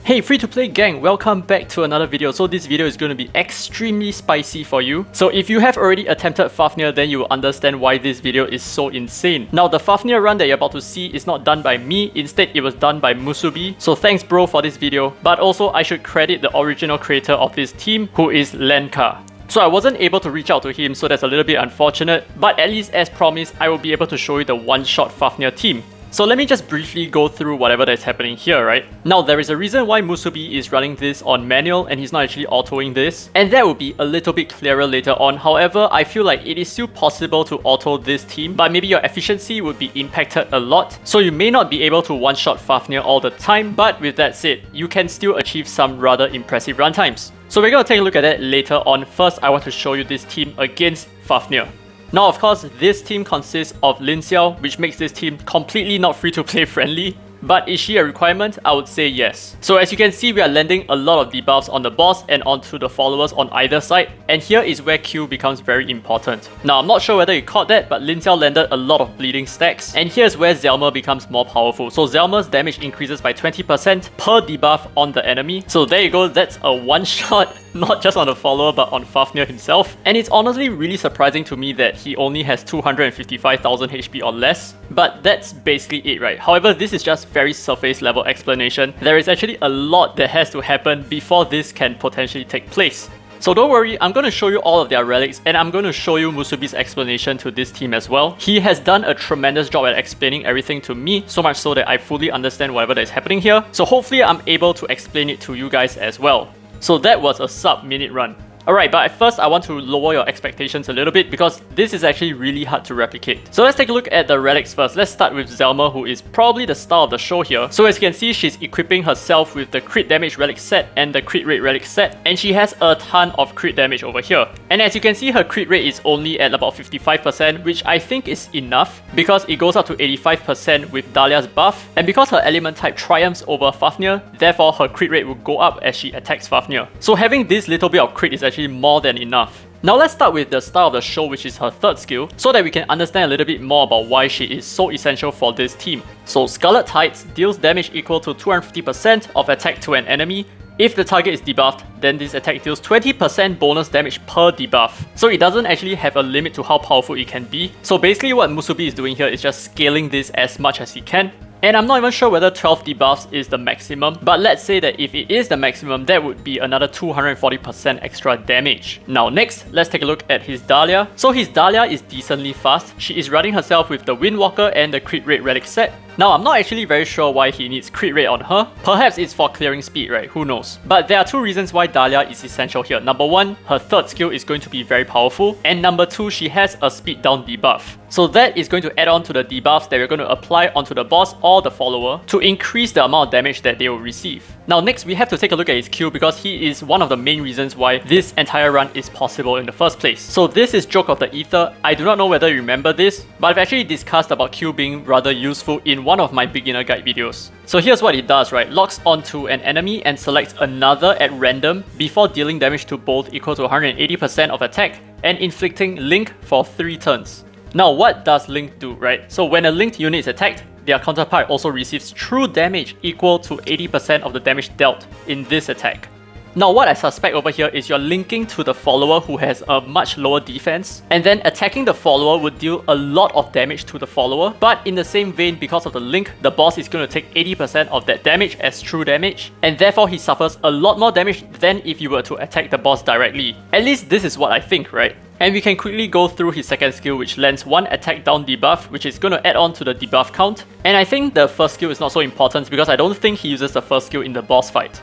Hey free-to-play gang, welcome back to another video. So this video is going to be extremely spicy for you. So if you have already attempted Fafnir, then you will understand why this video is so insane. Now the Fafnir run that you're about to see is not done by me, instead it was done by Musubi. So thanks bro for this video. But also I should credit the original creator of this team, who is Lenka. So I wasn't able to reach out to him, so that's a little bit unfortunate. But at least as promised, I will be able to show you the one-shot Fafnir team. So let me just briefly go through whatever that's happening here, right? Now there is a reason why Musubi is running this on manual and he's not actually autoing this, and that will be a little bit clearer later on. However, I feel like it is still possible to auto this team, but maybe your efficiency would be impacted a lot, so you may not be able to one-shot Fafnir all the time, but with that said, you can still achieve some rather impressive runtimes. So we're going to take a look at that later on. First, I want to show you this team against Fafnir. Now of course, this team consists of Lin Xiao, which makes this team completely not free-to-play friendly. But is she a requirement? I would say yes. So as you can see, we are landing a lot of debuffs on the boss and onto the followers on either side. And here is where Q becomes very important. Now I'm not sure whether you caught that, but Lin Xiao landed a lot of bleeding stacks. And here's where Zelmer becomes more powerful. So Zelmer's damage increases by 20% per debuff on the enemy. So there you go, that's a one-shot. Not just on the follower, but on Fafnir himself. And it's honestly really surprising to me that he only has 255,000 HP or less. But that's basically it, right? However, this is just very surface level explanation. There is actually a lot that has to happen before this can potentially take place. So don't worry, I'm going to show you all of their relics and I'm going to show you Musubi's explanation to this team as well. He has done a tremendous job at explaining everything to me, so much so that I fully understand whatever that is happening here. So hopefully I'm able to explain it to you guys as well. So that was a sub-minute run. Alright, but at first I want to lower your expectations a little bit because this is actually really hard to replicate. So let's take a look at the relics first. Let's start with Zelmer, who is probably the star of the show here. So as you can see, she's equipping herself with the crit damage relic set and the crit rate relic set, and she has a ton of crit damage over here. And as you can see, her crit rate is only at about 55%, which I think is enough because it goes up to 85% with Dahlia's buff, and because her element type triumphs over Fafnir, therefore her crit rate will go up as she attacks Fafnir. So having this little bit of crit is actually more than enough. Now let's start with the star of the show, which is her third skill, so that we can understand a little bit more about why she is so essential for this team. So Scarlet Tides deals damage equal to 250% of attack to an enemy. If the target is debuffed, then this attack deals 20% bonus damage per debuff. So it doesn't actually have a limit to how powerful it can be. So basically what Musubi is doing here is just scaling this as much as he can. And I'm not even sure whether 12 debuffs is the maximum, but let's say that if it is the maximum, that would be another 240% extra damage. Now next, let's take a look at his Dahlia. So his Dahlia is decently fast. She is running herself with the Windwalker and the crit rate relic set. Now I'm not actually very sure why he needs crit rate on her. Perhaps it's for clearing speed, right? Who knows? But there are two reasons why Dahlia is essential here. Number one, her third skill is going to be very powerful. And number two, she has a speed down debuff. So that is going to add on to the debuffs that we're going to apply onto the boss or the follower to increase the amount of damage that they will receive. Now next, we have to take a look at his Q because he is one of the main reasons why this entire run is possible in the first place. So this is Joke of the Ether. I do not know whether you remember this, but I've actually discussed about Q being rather useful in one of my beginner guide videos. So here's what it does, right? Locks onto an enemy and selects another at random before dealing damage to both equal to 180% of attack and inflicting Link for 3 turns. Now what does Link do, right? So when a linked unit is attacked, their counterpart also receives true damage equal to 80% of the damage dealt in this attack. Now what I suspect over here is you're linking to the follower who has a much lower defense, and then attacking the follower would deal a lot of damage to the follower, but in the same vein, because of the link, the boss is going to take 80% of that damage as true damage, and therefore he suffers a lot more damage than if you were to attack the boss directly. At least this is what I think, right? And we can quickly go through his second skill, which lands one attack down debuff, which is going to add on to the debuff count. And I think the first skill is not so important because I don't think he uses the first skill in the boss fight.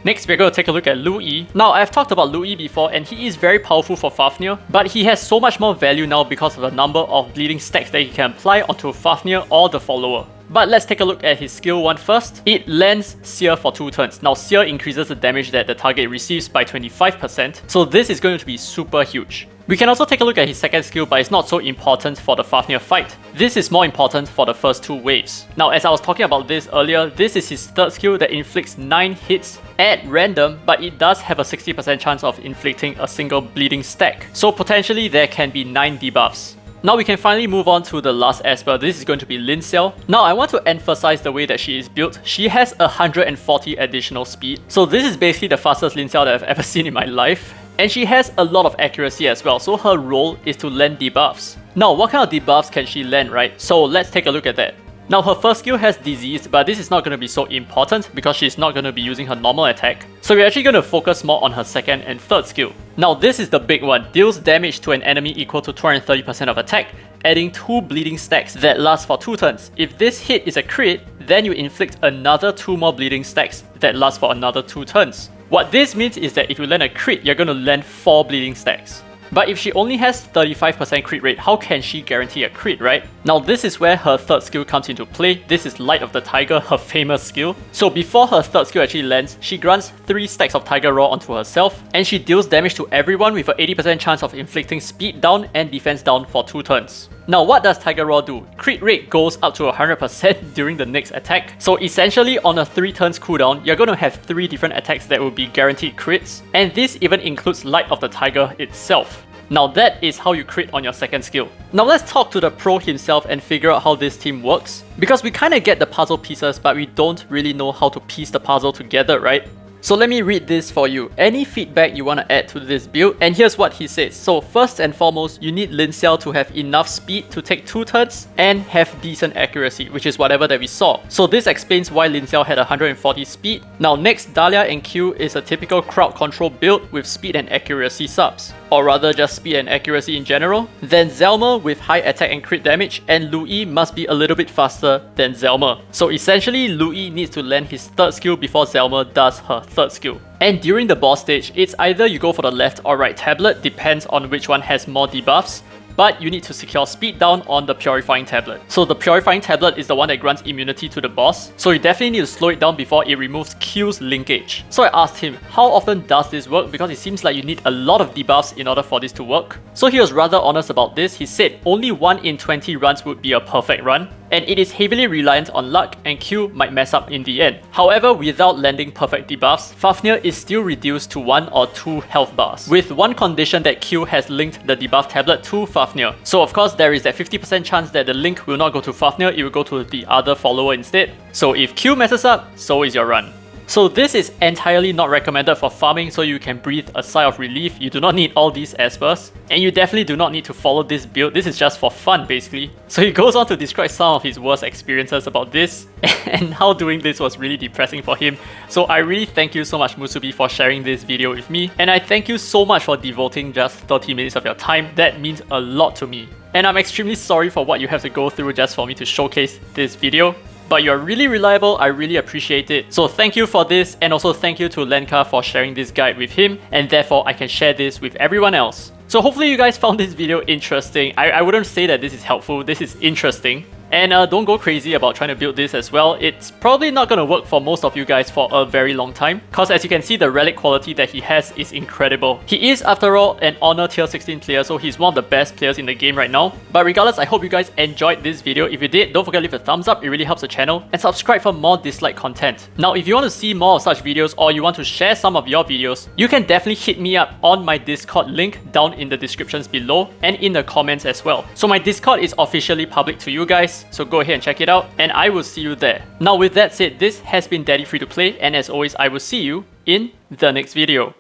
Next, we're going to take a look at Lu Yi. Now, I've talked about Lu Yi before and he is very powerful for Fafnir, but he has so much more value now because of the number of bleeding stacks that he can apply onto Fafnir or the follower. But let's take a look at his skill 1 first. It lands Sear for 2 turns. Now Sear increases the damage that the target receives by 25%, so this is going to be super huge. We can also take a look at his second skill, but it's not so important for the Fafnir fight. This is more important for the first 2 waves. Now as I was talking about this earlier, this is his third skill that inflicts 9 hits at random, but it does have a 60% chance of inflicting a single bleeding stack. So potentially there can be 9 debuffs. Now we can finally move on to the last Esper. This is going to be Linsel. Now I want to emphasize the way that she is built. She has 140 additional speed. So this is basically the fastest Linsel that I've ever seen in my life. And she has a lot of accuracy as well, so her role is to land debuffs. Now what kind of debuffs can she land, right? So let's take a look at that. Now her first skill has Disease, but this is not going to be so important because she's not going to be using her normal attack. So we're actually going to focus more on her second and third skill. Now this is the big one, deals damage to an enemy equal to 230% of attack, adding 2 bleeding stacks that last for 2 turns. If this hit is a crit, then you inflict another 2 more bleeding stacks that last for another 2 turns. What this means is that if you land a crit, you're going to land 4 bleeding stacks. But if she only has 35% crit rate, how can she guarantee a crit, right? Now this is where her third skill comes into play. This is Light of the Tiger, her famous skill. So before her third skill actually lands, she grants 3 stacks of Tiger Raw onto herself, and she deals damage to everyone with an 80% chance of inflicting speed down and defense down for 2 turns. Now what does Tiger Raw do? Crit rate goes up to 100% during the next attack. So essentially on a 3 turns cooldown, you're going to have 3 different attacks that will be guaranteed crits, and this even includes Light of the Tiger itself. Now that is how you crit on your second skill. Now let's talk to the pro himself and figure out how this team works. Because we kinda get the puzzle pieces, but we don't really know how to piece the puzzle together, right? So let me read this for you. Any feedback you want to add to this build, and here's what he says. So first and foremost, you need Linsel to have enough speed to take 2 turns and have decent accuracy, which is whatever that we saw. So this explains why Linsel had 140 speed. Now next, Dahlia and Q is a typical crowd control build with speed and accuracy subs, or rather just speed and accuracy in general. Then Zelmer with high attack and crit damage, and Louis must be a little bit faster than Zelmer. So essentially Louis needs to land his third skill before Zelmer does her third skill. And during the boss stage, it's either you go for the left or right tablet, depends on which one has more debuffs, but you need to secure speed down on the Purifying Tablet. So the Purifying Tablet is the one that grants immunity to the boss, so you definitely need to slow it down before it removes Q's linkage. So I asked him, how often does this work? Because it seems like you need a lot of debuffs in order for this to work. So he was rather honest about this. He said only 1 in 20 runs would be a perfect run, and it is heavily reliant on luck, and Q might mess up in the end. However, without landing perfect debuffs, Fafnir is still reduced to 1 or 2 health bars, with one condition that Q has linked the debuff tablet to Fafnir. So of course there is that 50% chance that the link will not go to Fafnir, it will go to the other follower instead. So if Q messes up, so is your run. So this is entirely not recommended for farming, so you can breathe a sigh of relief. You do not need all these espers, and you definitely do not need to follow this build. This is just for fun basically. So he goes on to describe some of his worst experiences about this and how doing this was really depressing for him. So I really thank you so much, Musubi, for sharing this video with me, and I thank you so much for devoting just 30 minutes of your time. That means a lot to me, and I'm extremely sorry for what you have to go through just for me to showcase this video. But you're really reliable, I really appreciate it. So thank you for this, and also thank you to Lenka for sharing this guide with him, and therefore I can share this with everyone else. So hopefully you guys found this video interesting. I wouldn't say that this is helpful, this is interesting. And don't go crazy about trying to build this as well. It's probably not going to work for most of you guys for a very long time, because as you can see, the relic quality that he has is incredible. He is, after all, an Honor Tier 16 player, so he's one of the best players in the game right now. But regardless, I hope you guys enjoyed this video. If you did, don't forget to leave a thumbs up, it really helps the channel, and subscribe for more Dislyte content. Now, if you want to see more of such videos, or you want to share some of your videos, you can definitely hit me up on my Discord link down in the descriptions below, and in the comments as well. So my Discord is officially public to you guys, so go ahead and check it out, and I will see you there. Now with that said, this has been Daddy Free to Play, and as always, I will see you in the next video.